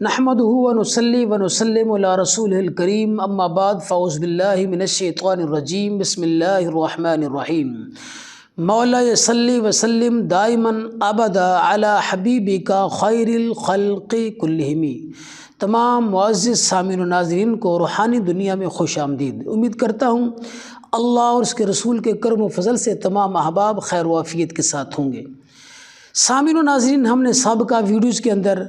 نحمدہ ونصلی ونسلم علی رسولہ الکریم اما بعد فاعوذ باللہ من الشیطان الرجیم بسم اللہ الرحمن الرحیم مولا صلی وسلم دائما ابدا علی حبیبک خیر الخلق کلہم۔ تمام معزز سامعین و ناظرین کو روحانی دنیا میں خوش آمدید۔ امید کرتا ہوں اللہ اور اس کے رسول کے کرم و فضل سے تمام احباب خیر و عافیت کے ساتھ ہوں گے۔ سامعین و ناظرین، ہم نے سابقہ ویڈیوز کے اندر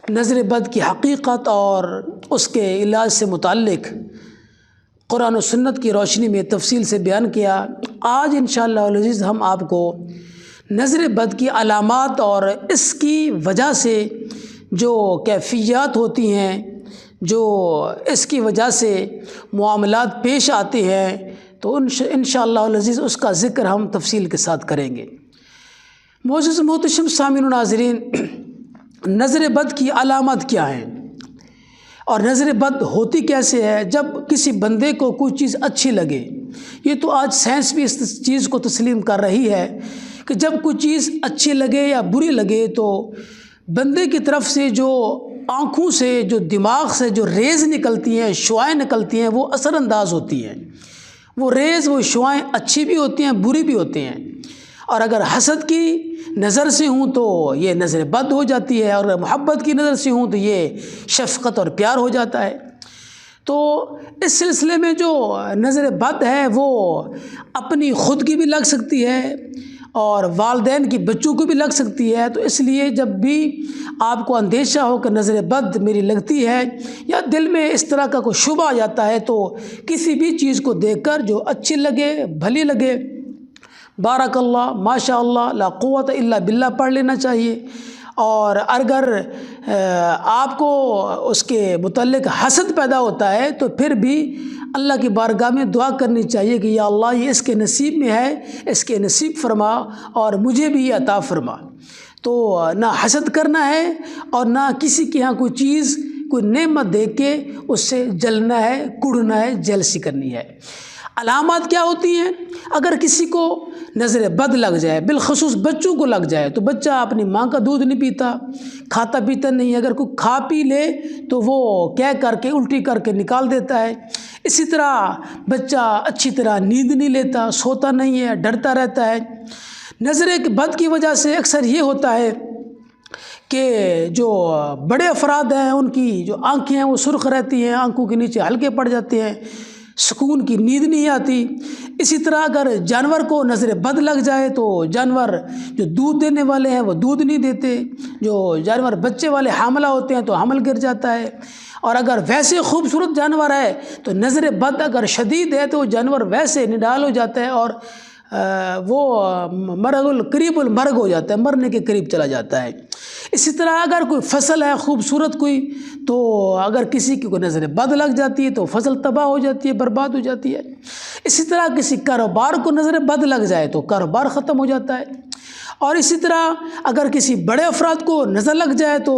نظر بد کی حقیقت اور اس کے علاج سے متعلق قرآن و سنت کی روشنی میں تفصیل سے بیان کیا۔ آج انشاءاللہ العزیز ہم آپ کو نظر بد کی علامات اور اس کی وجہ سے جو کیفیات ہوتی ہیں، جو اس کی وجہ سے معاملات پیش آتے ہیں، تو انشاءاللہ العزیز اس کا ذکر ہم تفصیل کے ساتھ کریں گے۔ معزز محتشم سامعین و ناظرین، نظر بد کی علامات کیا ہیں اور نظر بد ہوتی کیسے ہے؟ جب کسی بندے کو کوئی چیز اچھی لگے، یہ تو آج سائنس بھی اس چیز کو تسلیم کر رہی ہے کہ جب کوئی چیز اچھی لگے یا بری لگے تو بندے کی طرف سے جو آنکھوں سے، جو دماغ سے جو ریز نکلتی ہیں، شعائیں نکلتی ہیں، وہ اثر انداز ہوتی ہیں۔ وہ ریز، وہ شعائیں اچھی بھی ہوتی ہیں، بری بھی ہوتی ہیں۔ اور اگر حسد کی نظر سے ہوں تو یہ نظر بد ہو جاتی ہے، اور محبت کی نظر سے ہوں تو یہ شفقت اور پیار ہو جاتا ہے۔ تو اس سلسلے میں جو نظر بد ہے وہ اپنی خود کی بھی لگ سکتی ہے اور والدین کی بچوں کو بھی لگ سکتی ہے۔ تو اس لیے جب بھی آپ کو اندیشہ ہو کہ نظر بد میری لگتی ہے، یا دل میں اس طرح کا کوئی شبہ آ جاتا ہے، تو کسی بھی چیز کو دیکھ کر جو اچھی لگے، بھلی لگے، بارک اللہ، ماشاء اللہ، لا قوت الا باللہ پڑھ لینا چاہیے۔ اور اگر آپ کو اس کے متعلق حسد پیدا ہوتا ہے تو پھر بھی اللہ کی بارگاہ میں دعا کرنی چاہیے کہ یا اللہ، یہ اس کے نصیب میں ہے، اس کے نصیب فرما اور مجھے بھی یہ عطا فرما۔ تو نہ حسد کرنا ہے اور نہ کسی کے ہاں کوئی چیز، کوئی نعمت دیکھ کے اس سے جلنا ہے، کڑنا ہے، جیلسی کرنی ہے۔ علامات کیا ہوتی ہیں؟ اگر کسی کو نظر بد لگ جائے، بالخصوص بچوں کو لگ جائے، تو بچہ اپنی ماں کا دودھ نہیں پیتا، کھاتا پیتا نہیں، اگر کوئی کھا پی لے تو وہ کہہ کر کے، الٹی کر کے نکال دیتا ہے۔ اسی طرح بچہ اچھی طرح نیند نہیں لیتا، سوتا نہیں ہے، ڈرتا رہتا ہے۔ نظر بد کی وجہ سے اکثر یہ ہوتا ہے کہ جو بڑے افراد ہیں ان کی جو آنکھیں ہیں وہ سرخ رہتی ہیں، آنکھوں کے نیچے ہلکے پڑ جاتے ہیں، سکون کی نیند نہیں آتی۔ اسی طرح اگر جانور کو نظر بد لگ جائے تو جانور جو دودھ دینے والے ہیں وہ دودھ نہیں دیتے، جو جانور بچے والے حاملہ ہوتے ہیں تو حمل گر جاتا ہے۔ اور اگر ویسے خوبصورت جانور ہے تو نظر بد اگر شدید ہے تو جانور ویسے نڈال ہو جاتا ہے اور وہ مرگ القریب المرگ ہو جاتا ہے، مرنے کے قریب چلا جاتا ہے۔ اسی طرح اگر کوئی فصل ہے خوبصورت کوئی، تو اگر کسی کی کوئی نظر بد لگ جاتی ہے تو فصل تباہ ہو جاتی ہے، برباد ہو جاتی ہے۔ اسی طرح کسی کاروبار کو نظر بد لگ جائے تو کاروبار ختم ہو جاتا ہے۔ اور اسی طرح اگر کسی بڑے افراد کو نظر لگ جائے تو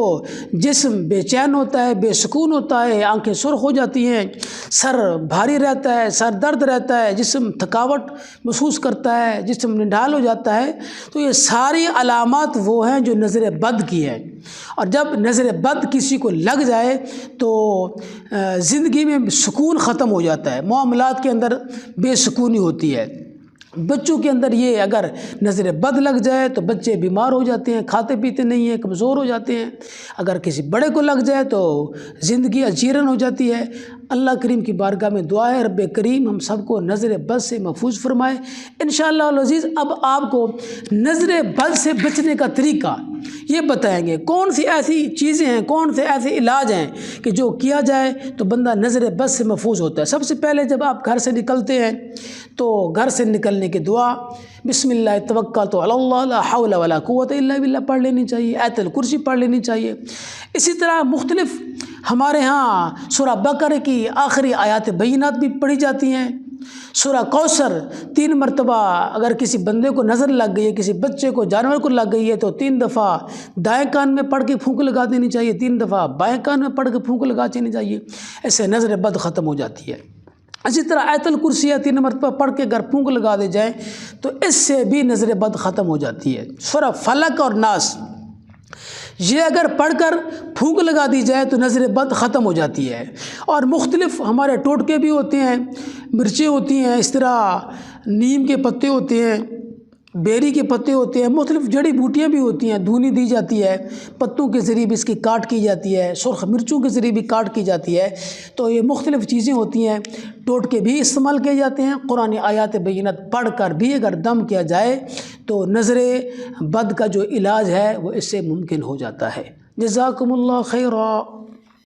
جسم بے چین ہوتا ہے، بے سکون ہوتا ہے، آنکھیں سرخ ہو جاتی ہیں، سر بھاری رہتا ہے، سر درد رہتا ہے، جسم تھکاوٹ محسوس کرتا ہے، جسم نڈھال ہو جاتا ہے۔ تو یہ ساری علامات وہ ہیں جو نظر بد کی ہے۔ اور جب نظر بد کسی کو لگ جائے تو زندگی میں سکون ختم ہو جاتا ہے، معاملات کے اندر بے سکونی ہوتی ہے۔ بچوں کے اندر یہ اگر نظر بد لگ جائے تو بچے بیمار ہو جاتے ہیں، کھاتے پیتے نہیں ہیں، کمزور ہو جاتے ہیں۔ اگر کسی بڑے کو لگ جائے تو زندگی اجیرن ہو جاتی ہے۔ اللہ کریم کی بارگاہ میں دعا ہے رب کریم ہم سب کو نظر بد سے محفوظ فرمائے۔ انشاءاللہ العزیز اب آپ کو نظر بد سے بچنے کا طریقہ یہ بتائیں گے، کون سی ایسی چیزیں ہیں، کون سے ایسے علاج ہیں کہ جو کیا جائے تو بندہ نظر بد سے محفوظ ہوتا ہے۔ سب سے پہلے جب آپ گھر سے نکلتے ہیں تو گھر سے نکلنے کی دعا بسم اللہ توکلت علی اللہ لا حول ولا قوت الا باللہ پڑھ لینی چاہیے، آیت الکرسی پڑھ لینی چاہیے۔ اسی طرح مختلف ہمارے ہاں سورہ بقرہ کی آخری آیات بینات بھی پڑھی جاتی ہیں۔ سورہ کوثر 3 مرتبہ اگر کسی بندے کو نظر لگ گئی ہے، کسی بچے کو، جانور کو لگ گئی ہے تو 3 دفعہ دائیں کان میں پڑھ کے پھونک لگا دینی چاہیے، 3 دفعہ بائیں کان میں پڑھ کے پھونک لگا دینی چاہیے۔ ایسے نظر بد ختم ہو جاتی ہے۔ اسی طرح آیت الکرسی 3 مرتبہ پڑھ کے اگر پھونک لگا دے جائیں تو اس سے بھی نظر بد ختم ہو جاتی ہے۔ سورہ فلق اور ناس یہ اگر پڑھ کر پھونک لگا دی جائے تو نظر بد ختم ہو جاتی ہے۔ اور مختلف ہمارے ٹوٹکے بھی ہوتے ہیں، مرچیں ہوتی ہیں، اس طرح نیم کے پتے ہوتے ہیں، بیری کے پتے ہوتے ہیں، مختلف جڑی بوٹیاں بھی ہوتی ہیں، دھونی دی جاتی ہے، پتوں کے ذریعے بھی اس کی کاٹ کی جاتی ہے، سرخ مرچوں کے ذریعے بھی کاٹ کی جاتی ہے۔ تو یہ مختلف چیزیں ہوتی ہیں، ٹوٹکے بھی استعمال کیے جاتے ہیں۔ قرآن آیات بینات پڑھ کر بھی اگر دم کیا جائے تو نظر بد کا جو علاج ہے وہ اس سے ممکن ہو جاتا ہے۔ جزاکم اللہ خیرا۔